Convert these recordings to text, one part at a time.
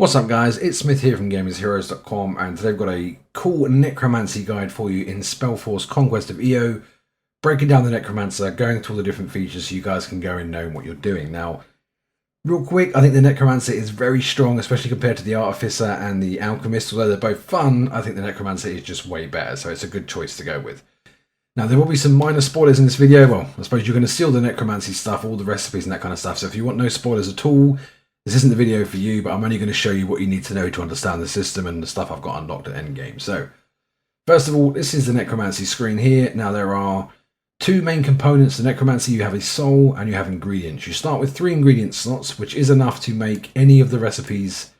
What's up guys, it's Smith here from GamersHeroes.com, and today I've got a cool Necromancy guide for you in Spellforce Conquest of Eo, breaking down the Necromancer, going through all the different features so you guys can go in knowing what you're doing. Now, real quick, I think the Necromancer is very strong, especially compared to the Artificer and the Alchemist. Although they're both fun, I think the Necromancer is just way better, so it's a good choice to go with. Now, there will be some minor spoilers in this video. Well, I suppose you're going to steal the Necromancy stuff, all the recipes and that kind of stuff, so if you want no spoilers at all, this isn't the video for you, but I'm only going to show you what you need to know to understand the system and the stuff I've got unlocked at endgame. So, first of all, this is the Necromancy screen here. Now, there are two main components to Necromancy. You have a soul and you have ingredients. You start with 3 ingredient slots, which is enough to make any of the recipes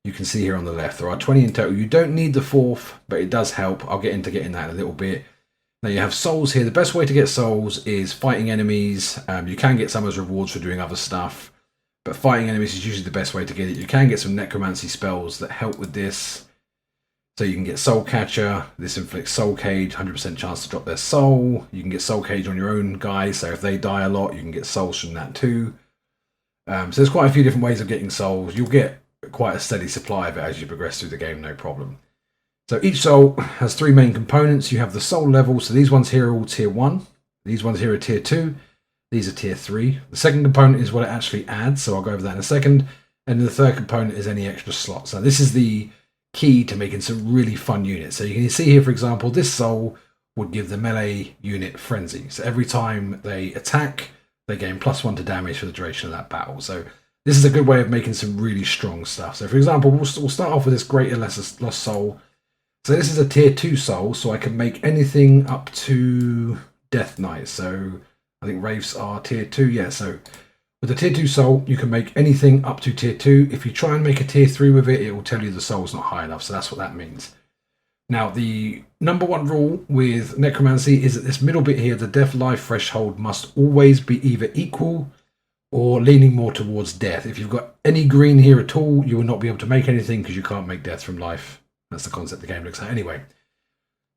you can see here on the left. There are 20 in total. You don't need the 4th, but it does help. I'll get into getting that in a little bit. Now, you have souls here. The best way to get souls is fighting enemies. You can get some as rewards for doing other stuff, but fighting enemies is usually the best way to get it. You can get some Necromancy spells that help with this. So you can get Soul Catcher. This inflicts Soul Cage, 100% chance to drop their soul. You can get Soul Cage on your own guys, so if they die a lot, you can get souls from that too. So there's quite a few different ways of getting souls. You'll get quite a steady supply of it as you progress through the game, no problem. So each soul has 3 main components. You have the soul level, so these ones here are all tier 1. These ones here are tier 2. These are tier 3. The second component is what it actually adds, so I'll go over that in a second. And the third component is any extra slots. Now this is the key to making some really fun units. So you can see here, for example, this soul would give the melee unit Frenzy. So every time they attack, they gain +1 to damage for the duration of that battle. So this is a good way of making some really strong stuff. So for example, we'll start off with this Greater Lost Soul. So this is a tier 2 soul, so I can make anything up to Death Knight. So I think Wraiths are tier 2, yeah, so with the tier 2 soul, you can make anything up to tier 2. If you try and make a tier 3 with it, it will tell you the soul's not high enough, so that's what that means. Now, the number 1 rule with Necromancy is that this middle bit here, the death-life threshold, must always be either equal or leaning more towards death. If you've got any green here at all, you will not be able to make anything because you can't make death from life. That's the concept the game looks at anyway.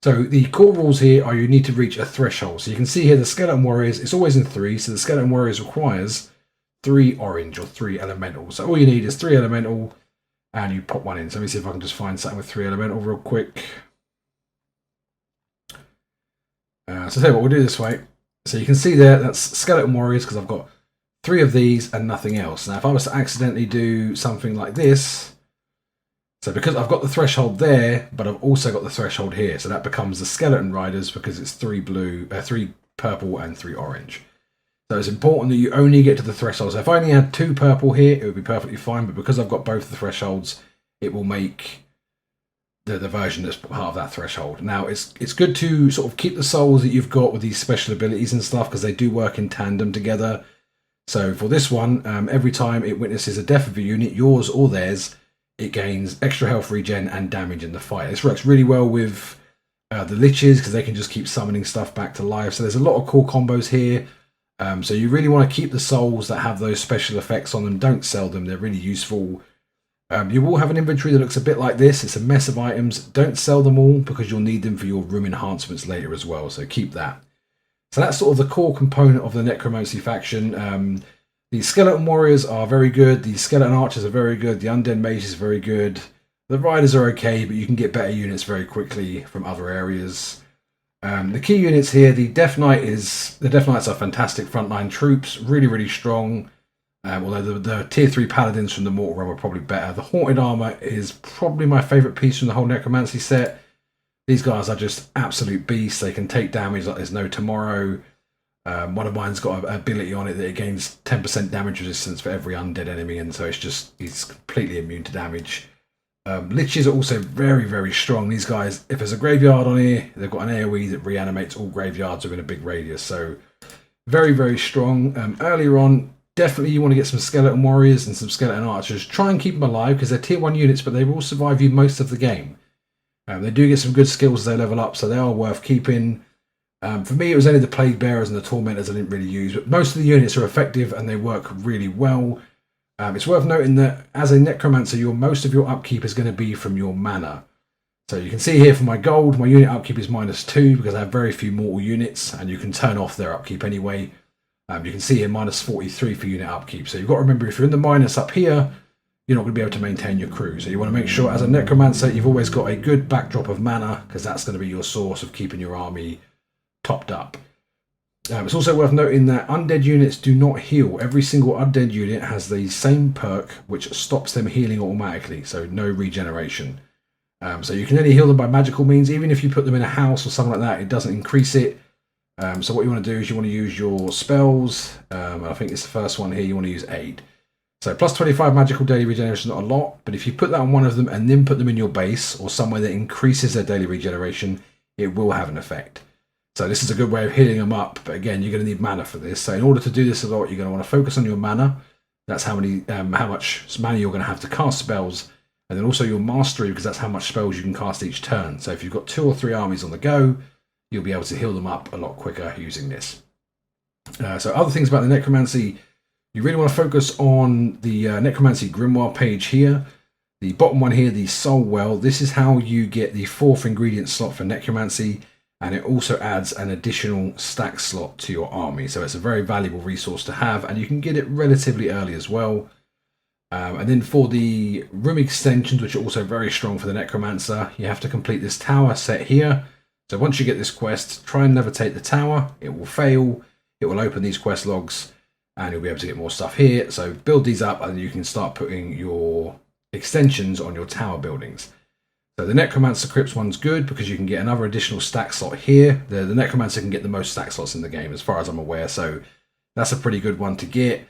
So the core rules here are you need to reach a threshold. So you can see here the Skeleton Warriors, it's always in 3. So the Skeleton Warriors requires 3 orange or 3 elemental. So all you need is 3 elemental and you pop one in. So let me see if I can just find something with 3 elemental real quick. So I'll tell you what, we'll do this way. So you can see there, that's Skeleton Warriors because I've got 3 of these and nothing else. Now if I was to accidentally do something like this, so because I've got the threshold there, but I've also got the threshold here, so that becomes the Skeleton Riders because it's 3 purple and 3 orange. So it's important that you only get to the threshold. So if I only had 2 purple here, it would be perfectly fine, but because I've got both the thresholds, it will make the version that's part of that threshold. Now, it's good to sort of keep the souls that you've got with these special abilities and stuff, because they do work in tandem together. So for this one, every time it witnesses a death of a unit, yours or theirs, it gains extra health regen and damage in the fight. This works really well with the Liches because they can just keep summoning stuff back to life. So there's a lot of cool combos here. So you really want to keep the souls that have those special effects on them. Don't sell them. They're really useful. You will have an inventory that looks a bit like this. It's a mess of items. Don't sell them all because you'll need them for your room enhancements later as well. So keep that. So that's sort of the core component of the Necromancy faction. The Skeleton Warriors are very good. The Skeleton Archers are very good. The Undead Mages are very good. The Riders are okay, but you can get better units very quickly from other areas. The key units here, the Death Knights are fantastic frontline troops, really, really strong. Although the tier 3 Paladins from the Mortal Realm are probably better. The Haunted Armor is probably my favourite piece from the whole Necromancy set. These guys are just absolute beasts. They can take damage like there's no tomorrow. One of mine's got an ability on it that it gains 10% damage resistance for every undead enemy, and so he's completely immune to damage. Liches are also very, very strong. These guys, if there's a graveyard on here, they've got an AoE that reanimates all graveyards within a big radius, so very, very strong. Earlier on, definitely you want to get some Skeleton Warriors and some Skeleton Archers. Try and keep them alive because they're tier 1 units, but they will survive you most of the game. They do get some good skills as they level up, so they are worth keeping. For me, it was only the Plague Bearers and the Tormentors I didn't really use, but most of the units are effective and they work really well. It's worth noting that as a Necromancer, most of your upkeep is going to be from your mana. So you can see here for my gold, my unit upkeep is -2 because I have very few mortal units, and you can turn off their upkeep anyway. You can see here -43 for unit upkeep. So you've got to remember, if you're in the minus up here, you're not going to be able to maintain your crew. So you want to make sure as a Necromancer you've always got a good backdrop of mana, because that's going to be your source of keeping your army topped up. It's also worth noting that undead units do not heal. Every single undead unit has the same perk which stops them healing automatically, so no regeneration. So you can only heal them by magical means. Even if you put them in a house or something like that, it doesn't increase it. So what you want to do is you want to use your spells. I think it's the first one here, you want to use Aid. So plus 25 magical daily regeneration is not a lot, but if you put that on one of them and then put them in your base or somewhere that increases their daily regeneration, it will have an effect. So this is a good way of healing them up, but again, you're going to need mana for this. So in order to do this a lot, you're going to want to focus on your mana. That's how much mana you're going to have to cast spells, and then also your mastery, because that's how much spells you can cast each turn. So if you've got 2 or 3 armies on the go, you'll be able to heal them up a lot quicker using this. So other things about the Necromancy, you really want to focus on the Necromancy Grimoire page here. The bottom one here, the Soul Well, this is how you get the 4th ingredient slot for Necromancy. And it also adds an additional stack slot to your army. So it's a very valuable resource to have, and you can get it relatively early as well. And then for the room extensions, which are also very strong for the Necromancer, you have to complete this tower set here. So once you get this quest, try and levitate the tower. It will fail. It will open these quest logs, and you'll be able to get more stuff here. So build these up, and you can start putting your extensions on your tower buildings. So the Necromancer Crypts one's good because you can get another additional stack slot here. The Necromancer can get the most stack slots in the game as far as I'm aware, so that's a pretty good one to get.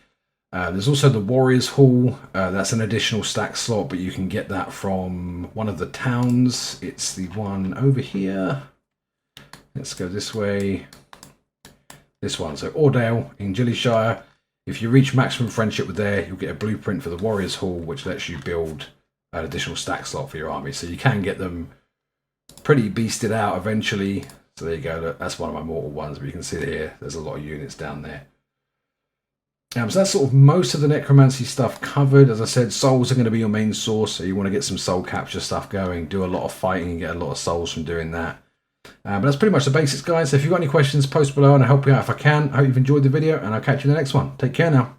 There's also the Warriors Hall. That's an additional stack slot, but you can get that from one of the towns. It's the one over here. Let's go this way. This one. So Ordale in Gillyshire. If you reach maximum friendship with there, you'll get a blueprint for the Warriors Hall, which lets you build an additional stack slot for your army. So you can get them pretty beasted out eventually. So there you go. That's one of my mortal ones, but you can see here, there's a lot of units down there. So that's sort of most of the Necromancy stuff covered. As I said, souls are going to be your main source, so you want to get some soul capture stuff going, do a lot of fighting and get a lot of souls from doing that. But that's pretty much the basics, guys. So if you've got any questions, post below and I'll help you out if I can. I hope you've enjoyed the video, and I'll catch you in the next one. Take care now.